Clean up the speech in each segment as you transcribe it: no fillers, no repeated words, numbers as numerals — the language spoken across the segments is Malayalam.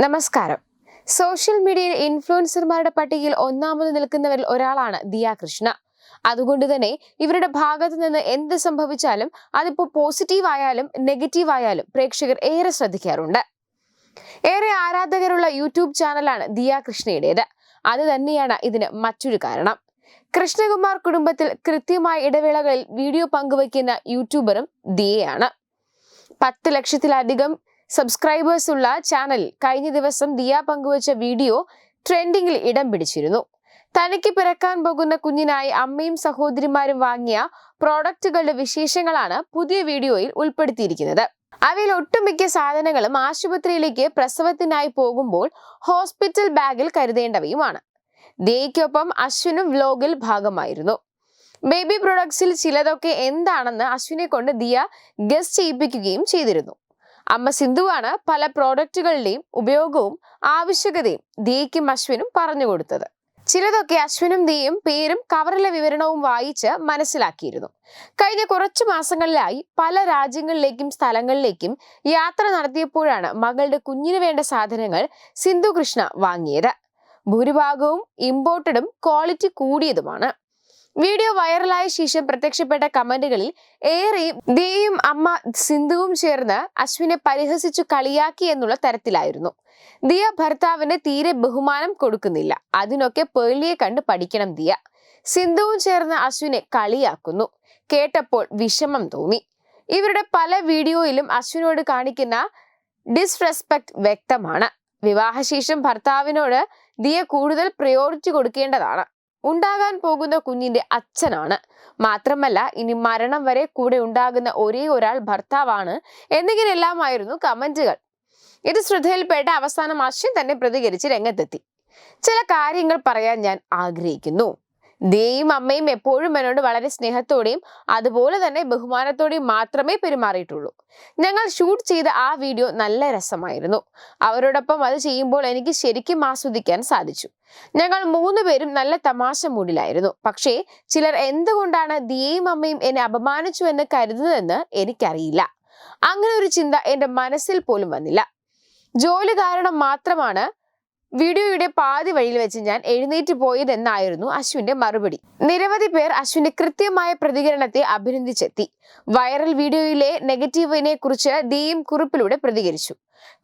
നമസ്കാരം. സോഷ്യൽ മീഡിയയിൽ ഇൻഫ്ലുവൻസർമാരുടെ പട്ടികയിൽ ഒന്നാമത് നിൽക്കുന്നവരിൽ ഒരാളാണ് ദിയ കൃഷ്ണ. അതുകൊണ്ട് തന്നെ ഇവരുടെ ഭാഗത്ത് നിന്ന് എന്ത് സംഭവിച്ചാലും അതിപ്പോ പോസിറ്റീവ് ആയാലും നെഗറ്റീവ് ആയാലും പ്രേക്ഷകർ ഏറെ ശ്രദ്ധിക്കാറുണ്ട്. ഏറെ ആരാധകരുള്ള യൂട്യൂബ് ചാനലാണ് ദിയ കൃഷ്ണയുടേത്. അത് തന്നെയാണ് ഇതിന് മറ്റൊരു കാരണം. കൃഷ്ണകുമാർ കുടുംബത്തിൽ കൃത്യമായ ഇടവേളകളിൽ വീഡിയോ പങ്കുവയ്ക്കുന്ന യൂട്യൂബറും ദിയയാണ്. 10 ലക്ഷത്തിലധികം സബ്സ്ക്രൈബേഴ്സ് ഉള്ള ചാനൽ കഴിഞ്ഞ ദിവസം ദിയ പങ്കുവച്ച വീഡിയോ ട്രെൻഡിങ്ങിൽ ഇടം പിടിച്ചിരുന്നു. തനിക്ക് പിറക്കാൻ പോകുന്ന കുഞ്ഞിനായി അമ്മയും സഹോദരിമാരും വാങ്ങിയ പ്രോഡക്റ്റുകളുടെ വിശേഷങ്ങളാണ് പുതിയ വീഡിയോയിൽ ഉൾപ്പെടുത്തിയിരിക്കുന്നത്. അവയിൽ ഒട്ടുമിക്ക സാധനങ്ങളും ആശുപത്രിയിലേക്ക് പ്രസവത്തിനായി പോകുമ്പോൾ ഹോസ്പിറ്റൽ ബാഗിൽ കരുതേണ്ടവയുമാണ്. ദിയയ്ക്കൊപ്പം അശ്വിനും വ്ലോഗിൽ ഭാഗമായിരുന്നു. ബേബി പ്രൊഡക്ട്സിൽ ചിലതൊക്കെ എന്താണെന്ന് അശ്വിനെ കൊണ്ട് ദിയ ഗസ് ചെയ്യിപ്പിക്കുകയും ചെയ്തിരുന്നു. അമ്മ സിന്ധുവാണ് പല പ്രോഡക്റ്റുകളുടെയും ഉപയോഗവും ആവശ്യകതയും ദിയയ്ക്കും അശ്വിനും പറഞ്ഞു കൊടുത്തത്. ചിലതൊക്കെ അശ്വിനും ദിയയും പേരും കവറിലെ വിവരണവും വായിച്ച് മനസ്സിലാക്കിയിരുന്നു. കഴിഞ്ഞ കുറച്ചു മാസങ്ങളിലായി പല രാജ്യങ്ങളിലേക്കും സ്ഥലങ്ങളിലേക്കും യാത്ര നടത്തിയപ്പോഴാണ് മകളുടെ കുഞ്ഞിന് വേണ്ട സാധനങ്ങൾ സിന്ധു കൃഷ്ണ വാങ്ങിയത്. ഭൂരിഭാഗവും ഇമ്പോർട്ടഡും ക്വാളിറ്റി കൂടിയതുമാണ്. വീഡിയോ വൈറലായ ശേഷം പ്രത്യക്ഷപ്പെട്ട കമന്റുകളിൽ ഏറെയും ദിയയും അമ്മ സിന്ധുവും ചേർന്ന് അശ്വിനെ പരിഹസിച്ചു കളിയാക്കി എന്നുള്ള തരത്തിലായിരുന്നു. ദിയ ഭർത്താവിന് തീരെ ബഹുമാനം കൊടുക്കുന്നില്ല, അതിനൊക്കെ പേളിയെ കണ്ട് പഠിക്കണം ദിയ. സിന്ധുവും ചേർന്ന് അശ്വിനെ കളിയാക്കുന്നു. കേട്ടപ്പോൾ വിഷമം തോന്നി. ഇവരുടെ പല വീഡിയോയിലും അശ്വിനോട് കാണിക്കുന്ന ഡിസ്റെസ്പെക്ട് വ്യക്തമാണ്. വിവാഹശേഷം ഭർത്താവിനോട് ദിയ കൂടുതൽ പ്രയോറിറ്റി കൊടുക്കേണ്ടതാണ്. ഉണ്ടാകാൻ പോകുന്ന കുഞ്ഞിന്റെ അച്ഛനാണ്. മാത്രമല്ല ഇനി മരണം വരെ കൂടെ ഉണ്ടാകുന്ന ഒരേ ഒരാൾ ഭർത്താവാണ് എന്നിങ്ങനെല്ലാമായിരുന്നു കമന്റുകൾ. ഇത് ശ്രദ്ധയിൽപ്പെട്ട അവസാനം അശ്വിൻ തന്നെ പ്രതികരിച്ച് രംഗത്തെത്തി. ചില കാര്യങ്ങൾ പറയാൻ ഞാൻ ആഗ്രഹിക്കുന്നു. ദിയയും അമ്മയും എപ്പോഴും എന്നോട് വളരെ സ്നേഹത്തോടെയും അതുപോലെ തന്നെ ബഹുമാനത്തോടെയും മാത്രമേ പെരുമാറിയിട്ടുള്ളൂ. ഞങ്ങൾ ഷൂട്ട് ചെയ്ത ആ വീഡിയോ നല്ല രസമായിരുന്നു. അവരോടൊപ്പം അത് ചെയ്യുമ്പോൾ എനിക്ക് ശരിക്കും ആസ്വദിക്കാൻ സാധിച്ചു. ഞങ്ങൾ 3 പേരും നല്ല തമാശ മൂഡിലായിരുന്നു. പക്ഷേ ചിലർ എന്തുകൊണ്ടാണ് ദിയയും അമ്മയും എന്നെ അപമാനിച്ചു എന്ന് കരുതുന്നതെന്ന് എനിക്കറിയില്ല. അങ്ങനെ ഒരു ചിന്ത എന്റെ മനസ്സിൽ പോലും വന്നില്ല. ജോലി കാരണം മാത്രമാണ് വീഡിയോയുടെ പാതി വഴിയിൽ വെച്ച് ഞാൻ എഴുന്നേറ്റ് പോയതെന്നായിരുന്നു അശ്വിന്റെ മറുപടി. നിരവധി പേർ അശ്വിന്റെ കൃത്യമായ പ്രതികരണത്തെ അഭിനന്ദിച്ചെത്തി. വൈറൽ വീഡിയോയിലെ നെഗറ്റീവിനെ കുറിച്ച് ദിയയും കുറിപ്പിലൂടെ പ്രതികരിച്ചു.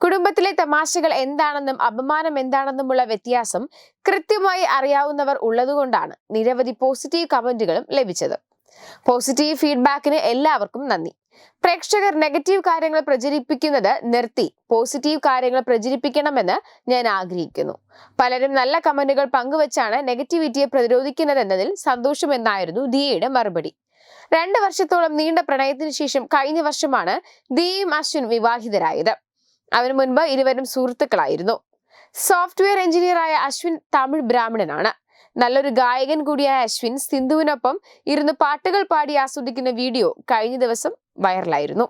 കുടുംബത്തിലെ തമാശകൾ എന്താണെന്നും അപമാനം എന്താണെന്നുമുള്ള വ്യത്യാസം കൃത്യമായി അറിയാവുന്നവർ ഉള്ളതുകൊണ്ടാണ് നിരവധി പോസിറ്റീവ് കമന്റുകളും ലഭിച്ചത്. പോസിറ്റീവ് ഫീഡ്ബാക്കിന് എല്ലാവർക്കും നന്ദി. പ്രേക്ഷകർ നെഗറ്റീവ് കാര്യങ്ങൾ പ്രചരിപ്പിക്കുന്നത് നിർത്തി പോസിറ്റീവ് കാര്യങ്ങൾ പ്രചരിപ്പിക്കണമെന്ന് ഞാൻ ആഗ്രഹിക്കുന്നു. പലരും നല്ല കമന്റുകൾ പങ്കുവച്ചാണ് നെഗറ്റിവിറ്റിയെ പ്രതിരോധിക്കുന്നതെന്നതിൽ സന്തോഷമെന്നായിരുന്നു ദിയയുടെ മറുപടി. 2 വർഷത്തോളം നീണ്ട പ്രണയത്തിന് ശേഷം കഴിഞ്ഞ വർഷമാണ് ദിയയും അശ്വിൻ വിവാഹിതരായത്. അതിനു മുൻപ് ഇരുവരും സുഹൃത്തുക്കളായിരുന്നു. സോഫ്റ്റ്വെയർ എഞ്ചിനീയറായ അശ്വിൻ തമിഴ് ബ്രാഹ്മണനാണ്. നല്ലൊരു ഗായകൻ കൂടിയായ അശ്വിൻ സിന്ധുവിനൊപ്പം ഇരുന്ന് പാട്ടുകൾ പാടി ആസ്വദിക്കുന്ന വീഡിയോ കഴിഞ്ഞ ദിവസം വൈറലായിരുന്നു.